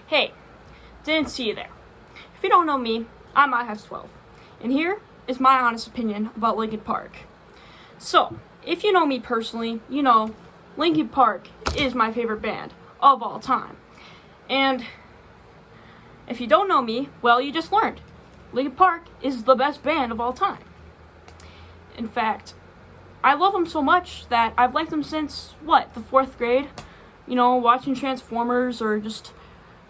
Hey, didn't see you there. If you don't know me, I'm iHas12, and here is my honest opinion about Linkin Park. So, if you know me personally, you know Linkin Park is my favorite band of all time. And if you don't know me, well, you just learned. Linkin Park is the best band of all time. In fact, I love them so much that I've liked them since, the 4th grade? You know, watching Transformers or just,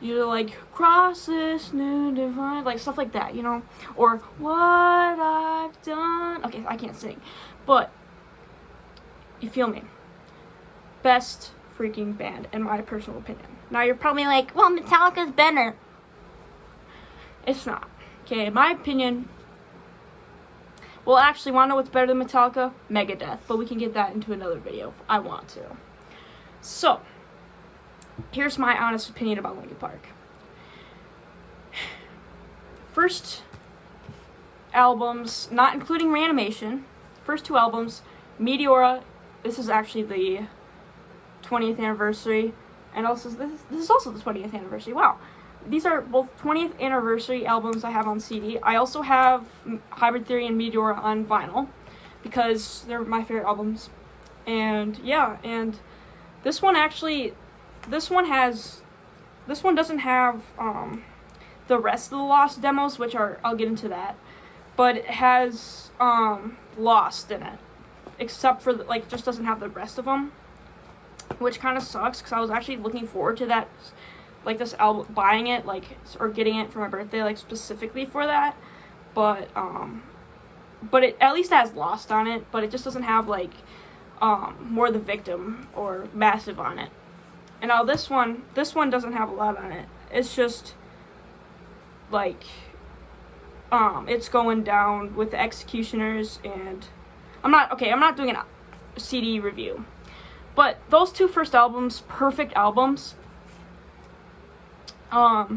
like, cross this new divide, like, stuff like that, or what I've done. Okay, I can't sing, but you feel me. Best freaking band, in my personal opinion. Now, you're probably like, well, Metallica's better. It's not. Okay, in my opinion, well, actually, want to know what's better than Metallica? Megadeth, but we can get that into another video if I want to. So, here's my honest opinion about Linkin Park. First albums, not including Reanimation, first 2 albums, Meteora, this is actually the 20th anniversary, and also this is also the 20th anniversary. Wow. These are both 20th anniversary albums I have on CD. I also have Hybrid Theory and Meteora on vinyl because they're my favorite albums. And yeah, and this one doesn't have the rest of the Lost demos, which I'll get into that, but it has Lost in it, except for just doesn't have the rest of them, which kind of sucks because I was actually looking forward to that, this album, buying it or getting it for my birthday specifically for that, but it at least has Lost on it, but it just doesn't have More the Victim or Massive on it. And now this one doesn't have a lot on it. It's just it's going down with the Executioners, and I'm not doing a CD review. But those 2 first albums, perfect albums. I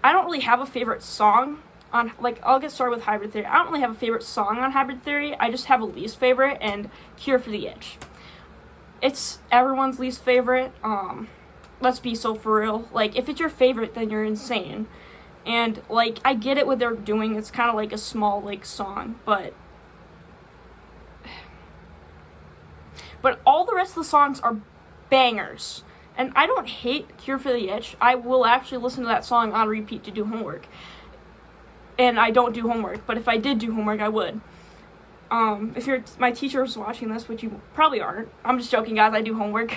don't really have a favorite song on, I'll get started with Hybrid Theory. I don't really have a favorite song on Hybrid Theory. I just have a least favorite, and Cure for the Itch. It's everyone's least favorite. Let's be so for real. If it's your favorite, then you're insane. And, I get it what they're doing. It's kind of like a small, song, but all the rest of the songs are bangers. And I don't hate Cure for the Itch. I will actually listen to that song on repeat to do homework. And I don't do homework, but if I did do homework, I would. If my teacher is watching this, which you probably aren't. I'm just joking, guys. I do homework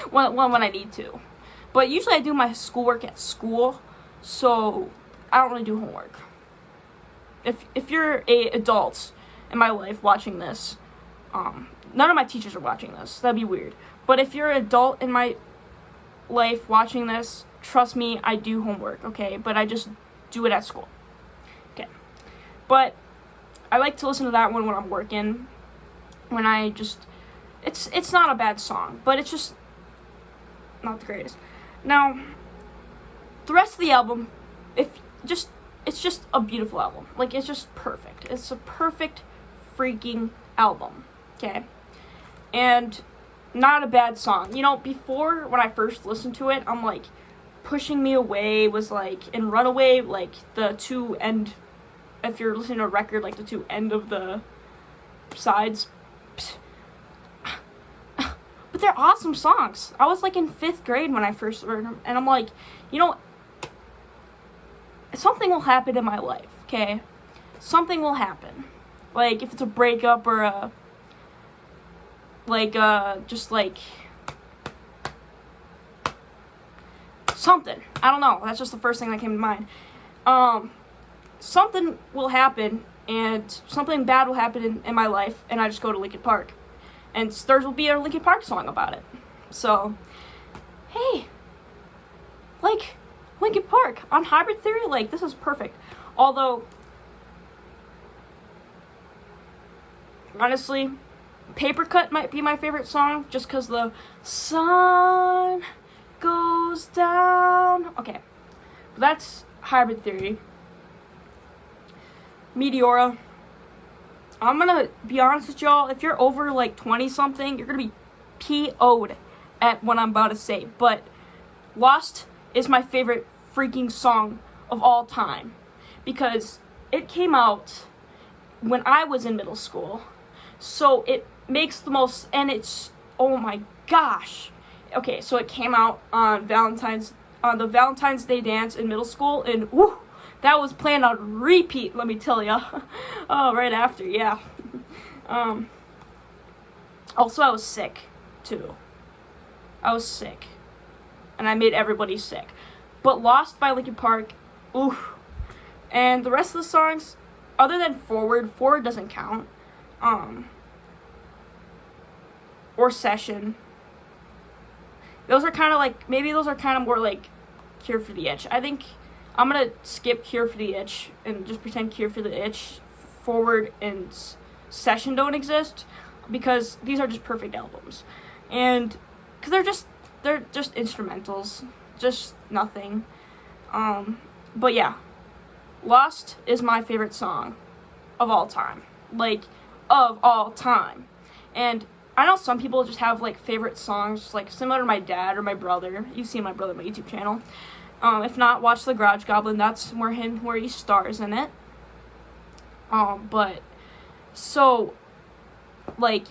when I need to. But usually I do my schoolwork at school, so I don't really do homework. If you're a adult in my life watching this, none of my teachers are watching this. That'd be weird. But if you're an adult in my life watching this, trust me, I do homework, okay? But I just do it at school. Okay. But I like to listen to that one when I'm working. When it's not a bad song, but it's just not the greatest. Now, the rest of the album, it's just a beautiful album. It's just perfect. It's a perfect freaking album, okay? And not a bad song. Before, when I first listened to it, I'm Pushing Me Away was and Runaway, the 2 end, if you're listening to a record, the 2 end of the sides. But they're awesome songs. I was in 5th grade when I first heard them, and I'm something will happen in my life, okay? Something will happen. If it's a breakup or something. I don't know. That's just the first thing that came to mind. Something will happen, and something bad will happen in my life, and I just go to Linkin Park. And theirs will be a Linkin Park song about it. So, hey, Linkin Park on Hybrid Theory, this is perfect. Although, honestly, Paper Cut might be my favorite song, just because the sun goes down. Okay, that's Hybrid Theory. Meteora. I'm gonna be honest with y'all, if you're over 20-something, you're gonna be PO'd at what I'm about to say. But Lost is my favorite freaking song of all time because it came out when I was in middle school. So it makes the most, and it's, oh my gosh. Okay, so it came out on the Valentine's Day dance in middle school, and woo, that was playing on repeat, let me tell ya. Oh, right after, yeah. Also, I was sick, too. I was sick. And I made everybody sick. But Lost by Linkin Park, oof. And the rest of the songs, other than Forward doesn't count. Or Session. Those are kind of like, maybe those are kind of more like Cure for the Itch. I think I'm going to skip Cure for the Itch and just pretend Cure for the Itch, Forward, and Session don't exist because these are just perfect albums. And because they're just instrumentals, just nothing. But yeah, Lost is my favorite song of all time. Like, of all time. And I know some people just have, like, favorite songs, like, similar to my dad or my brother. You've seen my brother on my YouTube channel. If not, watch The Garage Goblin. That's where he stars in it. But, so, like,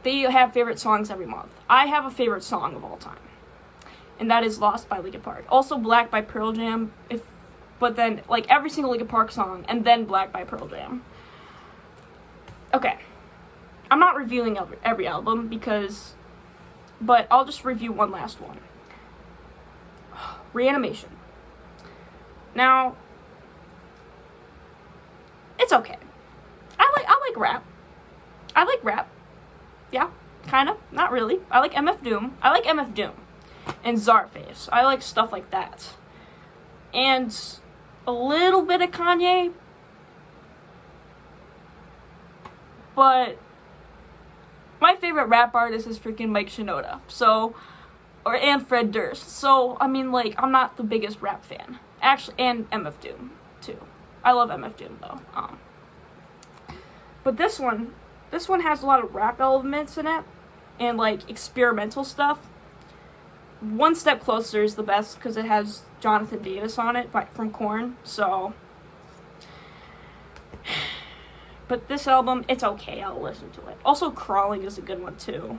they have favorite songs every month. I have a favorite song of all time. And that is Lost by Linkin Park. Also Black by Pearl Jam, but then, like, every single Linkin Park song, and then Black by Pearl Jam. Okay. I'm not reviewing every album but I'll just review one last one. Reanimation. Now, it's okay. I like rap. I like rap. Yeah, kind of. Not really. I like MF Doom. And Czarface. I like stuff like that. And a little bit of Kanye. But my favorite rap artist is freaking Mike Shinoda. And Fred Durst. So, I mean, like, I'm not the biggest rap fan. Actually, and MF Doom, too. I love MF Doom, though. But this one has a lot of rap elements in it. And, like, experimental stuff. One Step Closer is the best because it has Jonathan Davis on it from Korn. So, but this album, it's okay. I'll listen to it. Also, Crawling is a good one, too.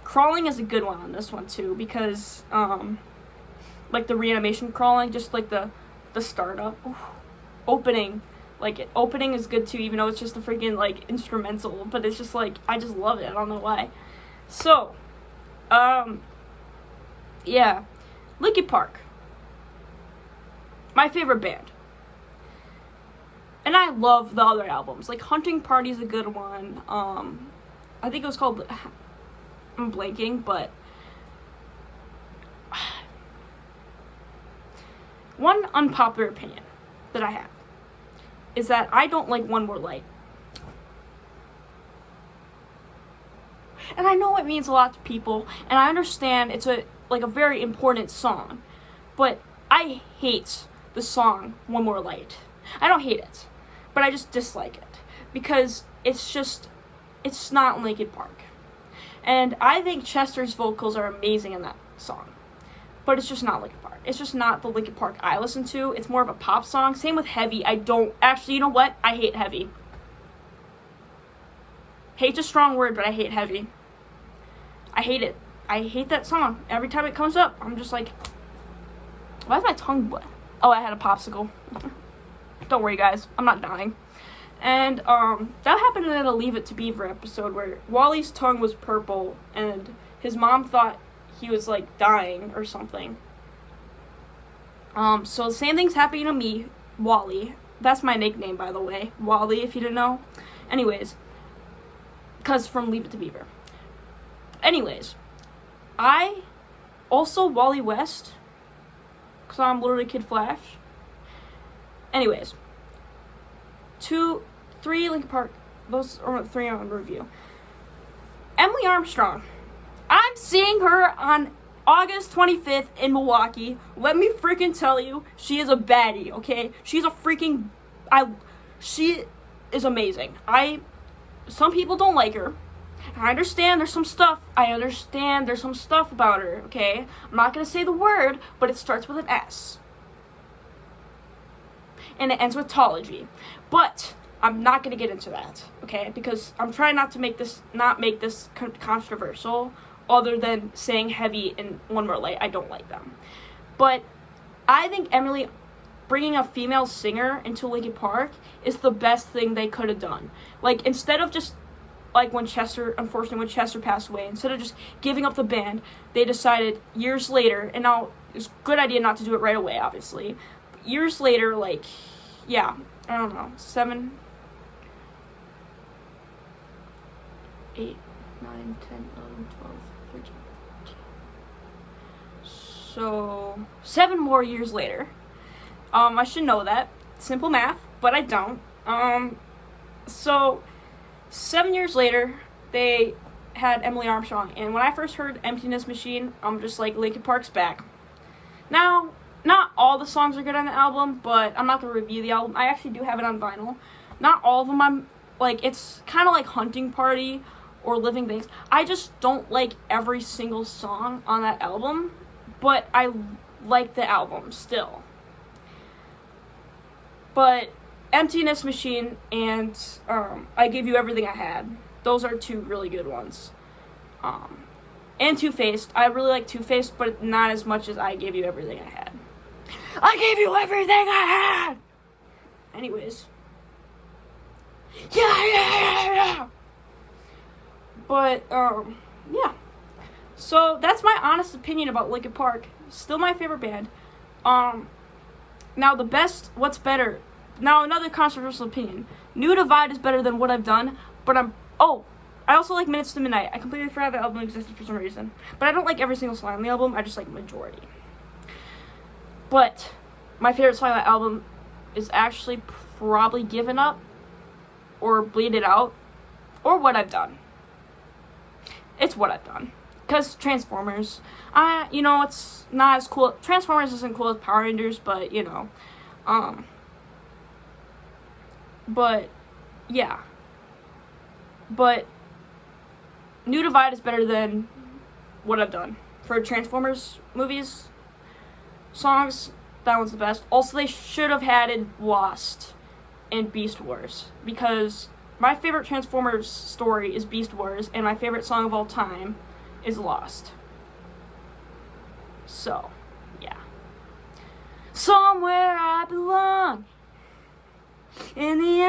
Crawling is a good one on this one, too, because, like, the Reanimation Crawling, just, like, the startup. Opening. Like, opening is good, too, even though it's just a freaking, like, instrumental. But it's just, like, I just love it. I don't know why. So, yeah. Linkin Park. My favorite band. And I love the other albums. Like, Hunting Party is a good one. I think it was called... I'm blanking, but... One unpopular opinion that I have is that I don't like One More Light. And I know it means a lot to people, and I understand it's a very important song, but I hate the song One More Light. I don't hate it, but I just dislike it because it's not Linkin Park. And I think Chester's vocals are amazing in that song, but it's just not Linkin Park. It's just not the Linkin Park I listen to. It's more of a pop song. Same with Heavy. You know what? I hate Heavy. Hate's a strong word, but I hate Heavy. I hate it. I hate that song. Every time it comes up, I'm just like, why is my tongue wet? Oh, I had a popsicle. Don't worry, guys. I'm not dying. And, that happened in a Leave It to Beaver episode where Wally's tongue was purple and his mom thought he was, like, dying or something. So the same thing's happening to me, Wally. That's my nickname, by the way. Wally, if you didn't know. Anyways. Because from Leave It to Beaver. Anyways. I also Wally West. Because I'm literally Kid Flash. Anyways. 2, 3 Linkin Park. Those are 3 on review. Emily Armstrong. I'm seeing her on August 25th in Milwaukee. Let me freaking tell you, she is a baddie, okay? She is amazing. Some people don't like her, I understand there's some stuff. About her, okay? I'm not going to say the word, but it starts with an S. And it ends with tology. But I'm not going to get into that, okay? Because I'm trying not make this controversial, other than saying heavy and One More Light. I don't like them. But I think Emily bringing a female singer into Linkin Park is the best thing they could have done. Like, instead of just, like, when Chester passed away, instead of just giving up the band, they decided years later, and now it's a good idea not to do it right away, obviously. Years later, like, yeah, I don't know, 7, 8, 9, 10, 11, 12, 13, 14. So, 7 more years later. I should know that. Simple math, but I don't. So, 7 years later, they had Emily Armstrong. And when I first heard Emptiness Machine, I'm just like, Linkin Park's back. Now, not all the songs are good on the album, but I'm not going to review the album. I actually do have it on vinyl. Not all of them I'm, like, it's kind of like Hunting Party or Living Things. I just don't like every single song on that album, but I like the album still. But Emptiness Machine and I Gave You Everything I Had. Those are 2 really good ones. And Two-Faced. I really like Two-Faced, but not as much as I Gave You Everything I Had. I gave you everything I had! Anyways. Yeah! But, yeah. So, that's my honest opinion about Linkin Park. Still my favorite band. Now, what's better? Now, another controversial opinion. New Divide is better than What I've Done, but I also like Minutes to Midnight. I completely forgot the album existed for some reason. But I don't like every single song on the album, I just like majority. But my favorite song on that album is actually probably Given Up, or Bleed It Out, or What I've Done. It's What I've Done. Because Transformers, it's not as cool. Transformers isn't cool as Power Rangers, but, but, yeah. But New Divide is better than What I've Done. For Transformers movies, songs, that one's the best. Also, they should have added Lost and Beast Wars, because my favorite Transformers story is Beast Wars, and my favorite song of all time is Lost. So, yeah. Somewhere I belong in the